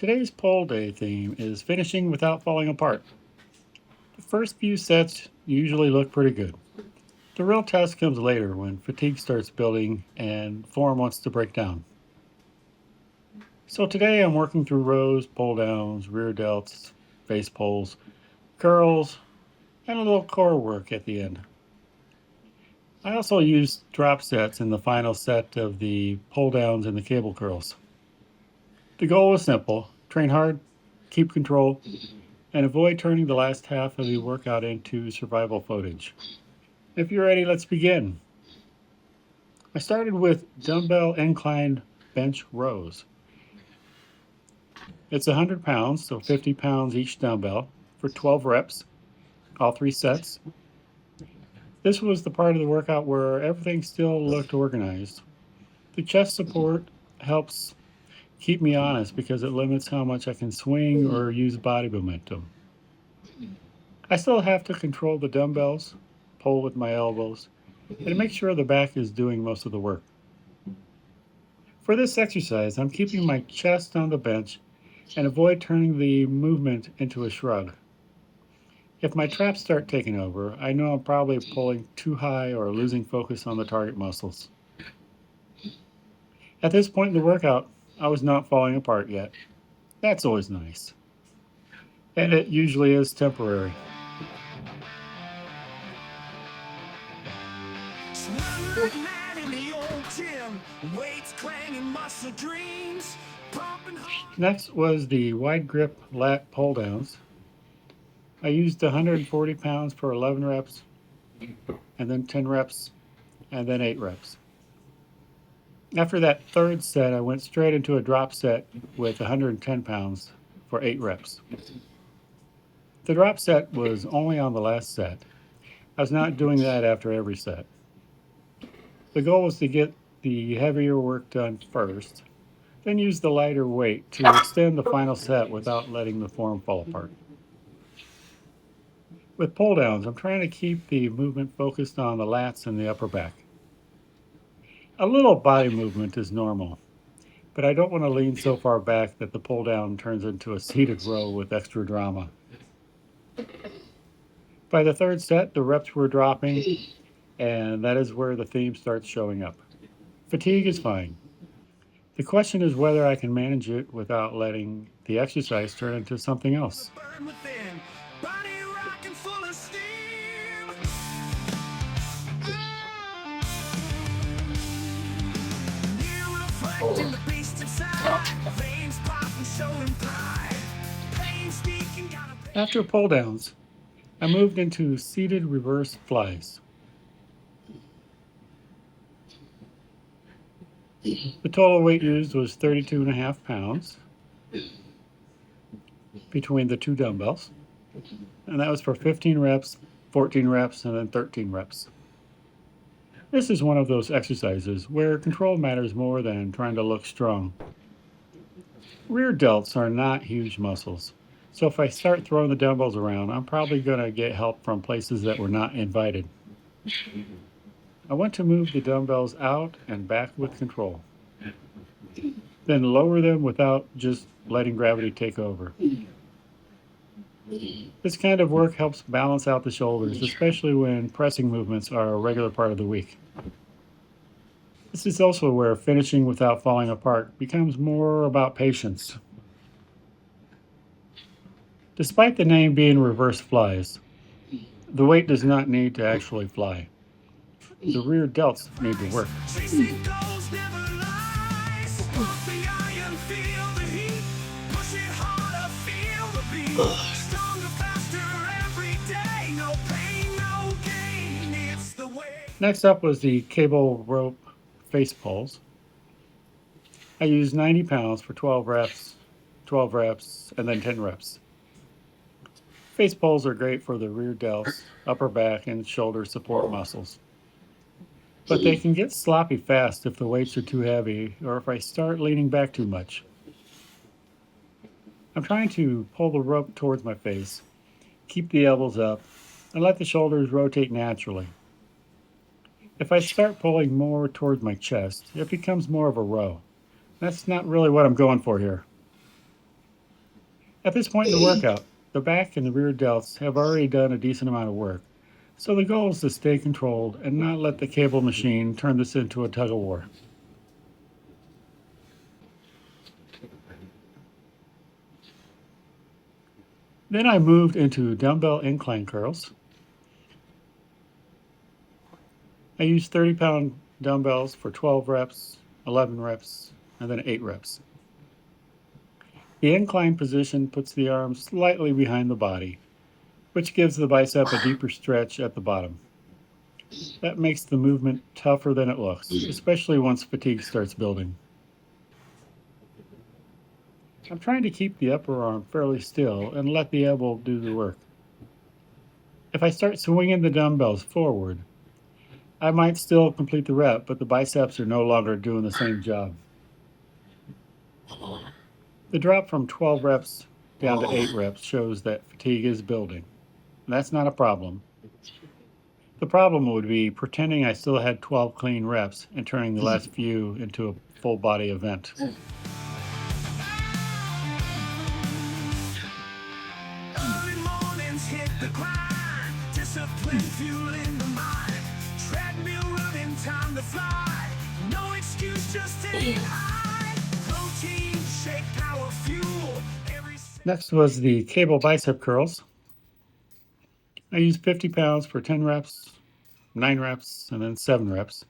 Today's poll day theme is finishing without falling apart. The first few sets usually look pretty good. The real test comes later when fatigue starts building and form wants to break down. So today I'm working through rows, pull downs, rear delts, face pulls, curls, and a little core work at the end. I also used drop sets in the final set of the pull downs and the cable curls. The goal was simple: train hard, keep control, and avoid turning the last half of the workout into survival footage. If you're ready, let's begin. I started with dumbbell inclined bench rows. It's 100 pounds, so 50 pounds each dumbbell for 12 reps, all three sets. This was the part of the workout where everything still looked organized. The chest support helps keep me honest because it limits how much I can swing or use body momentum. I still have to control the dumbbells, pull with my elbows, and make sure the back is doing most of the work. For this exercise, I'm keeping my chest on the bench and avoid turning the movement into a shrug. If my traps start taking over, I know I'm probably pulling too high or losing focus on the target muscles. At this point in the workout, I was not falling apart yet. That's always nice. And it usually is temporary. Next was the wide grip lat pull downs. I used 140 pounds for 11 reps, and then 10 reps, and then 8 reps. After that third set, I went straight into a drop set with 110 pounds for 8 reps. The drop set was only on the last set. I was not doing that after every set. The goal was to get the heavier work done first, then use the lighter weight to extend the final set without letting the form fall apart. With pull downs, I'm trying to keep the movement focused on the lats and the upper back. A little body movement is normal, but I don't want to lean so far back that the pull down turns into a seated row with extra drama. By the third set, the reps were dropping, and that is where the theme starts showing up. Fatigue is fine. The question is whether I can manage it without letting the exercise turn into something else. After pull downs, I moved into seated reverse flies. The total weight used was 32.5 pounds between the two dumbbells, and that was for 15 reps, 14 reps, and then 13 reps. This is one of those exercises where control matters more than trying to look strong. Rear delts are not huge muscles, so if I start throwing the dumbbells around, I'm probably going to get help from places that were not invited. I want to move the dumbbells out and back with control, then lower them without just letting gravity take over. This kind of work helps balance out the shoulders, especially when pressing movements are a regular part of the week. This is also where finishing without falling apart becomes more about patience. Despite the name being reverse flies, the weight does not need to actually fly. The rear delts need to work. Next up was the cable rope face pulls. I used 90 pounds for 12 reps, and then 10 reps. Face pulls are great for the rear delts, upper back, and shoulder support muscles. But they can get sloppy fast if the weights are too heavy or if I start leaning back too much. I'm trying to pull the rope towards my face, keep the elbows up, and let the shoulders rotate naturally. If I start pulling more towards my chest, it becomes more of a row. That's not really what I'm going for here. At this point in the workout, the back and the rear delts have already done a decent amount of work, so the goal is to stay controlled and not let the cable machine turn this into a tug of war. Then I moved into dumbbell incline curls. I used 30-pound dumbbells for 12 reps, 11 reps, and then 8 reps. The incline position puts the arms slightly behind the body, which gives the bicep a deeper stretch at the bottom. That makes the movement tougher than it looks, especially once fatigue starts building. I'm trying to keep the upper arm fairly still and let the elbow do the work. If I start swinging the dumbbells forward, I might still complete the rep, but the biceps are no longer doing the same job. The drop from 12 reps down to 8 reps shows that fatigue is building. That's not a problem. The problem would be pretending I still had 12 clean reps and turning the last few into a full body event. Early mornings hit the grind, discipline fueling the mind, treadmill running, time to fly, no excuse, just aim high, protein, shake, power, fuel. Next was the cable bicep curls. I used 50 pounds for 10 reps, 9 reps, and then 7 reps.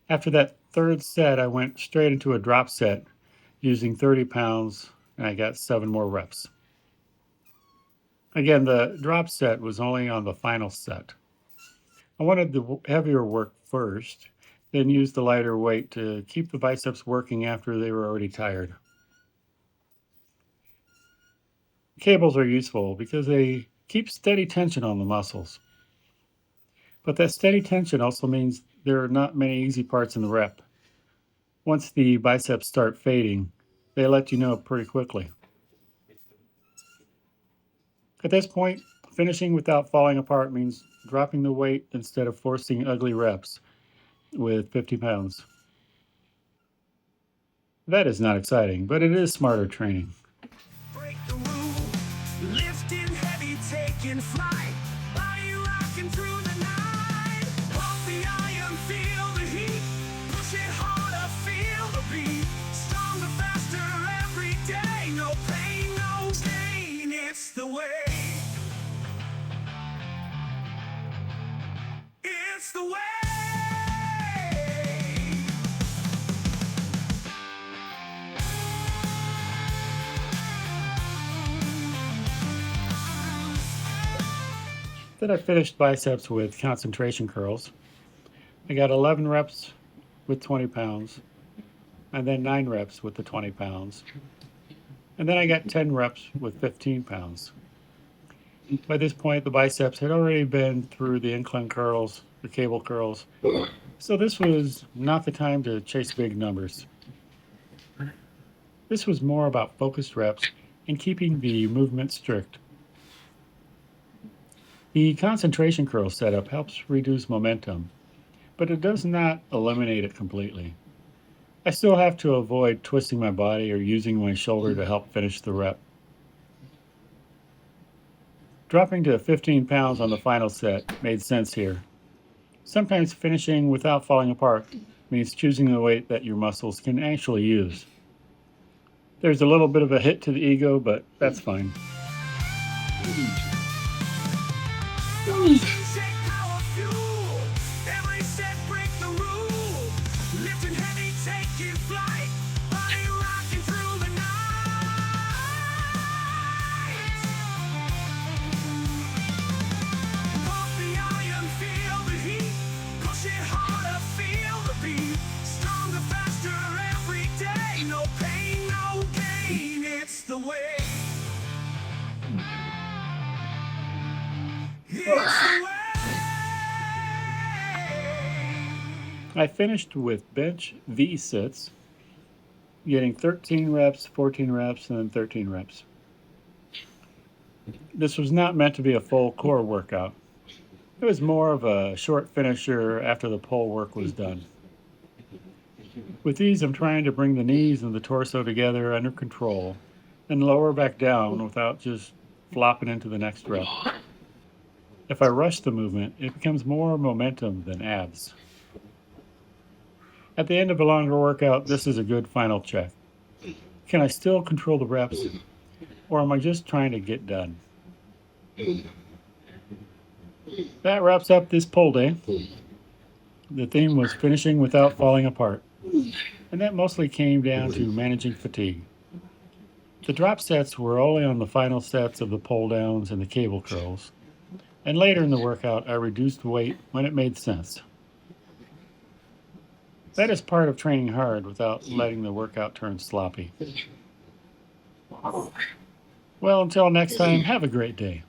After that third set, I went straight into a drop set using 30 pounds, and I got 7 more reps. Again, the drop set was only on the final set. I wanted the heavier work first, then use the lighter weight to keep the biceps working after they were already tired. Cables are useful because they keep steady tension on the muscles. But that steady tension also means there are not many easy parts in the rep. Once the biceps start fading, they let you know pretty quickly. At this point, finishing without falling apart means dropping the weight instead of forcing ugly reps with 50 pounds. That is not exciting, but it is smarter training. Break the rule, lifting heavy, taking flight, body rocking through the night. Pump the iron, feel the heat, push it harder, feel the beat. Stronger, faster every day, no pain, no gain, it's the way. It's the way. Then I finished biceps with concentration curls. I got 11 reps with 20 pounds, and then 9 reps with the 20 pounds. And then I got 10 reps with 15 pounds. By this point, the biceps had already been through the incline curls, the cable curls, so this was not the time to chase big numbers. This was more about focused reps and keeping the movement strict. The concentration curl setup helps reduce momentum, but it does not eliminate it completely. I still have to avoid twisting my body or using my shoulder to help finish the rep. Dropping to 15 pounds on the final set made sense here. Sometimes finishing without falling apart means choosing a weight that your muscles can actually use. There's a little bit of a hit to the ego, but that's fine. Shake, power, fuel, every set break the rule, lifting heavy, taking flight, body rocking through the night. Pump the iron, feel the heat, push it harder, feel the beat, stronger, faster every day, no pain, no gain, it's the way. It's the way. I finished with bench V sits, getting 13 reps, 14 reps, and then 13 reps. This was not meant to be a full core workout. It was more of a short finisher after the pull work was done. With these, I'm trying to bring the knees and the torso together under control and lower back down without just flopping into the next rep. If I rush the movement, it becomes more momentum than abs. At the end of a longer workout, this is a good final check. Can I still control the reps, or am I just trying to get done? That wraps up this pull day. The theme was finishing without falling apart, and that mostly came down to managing fatigue. The drop sets were only on the final sets of the pull downs and the cable curls, and later in the workout, I reduced weight when it made sense. That is part of training hard without letting the workout turn sloppy. Well, until next time, have a great day.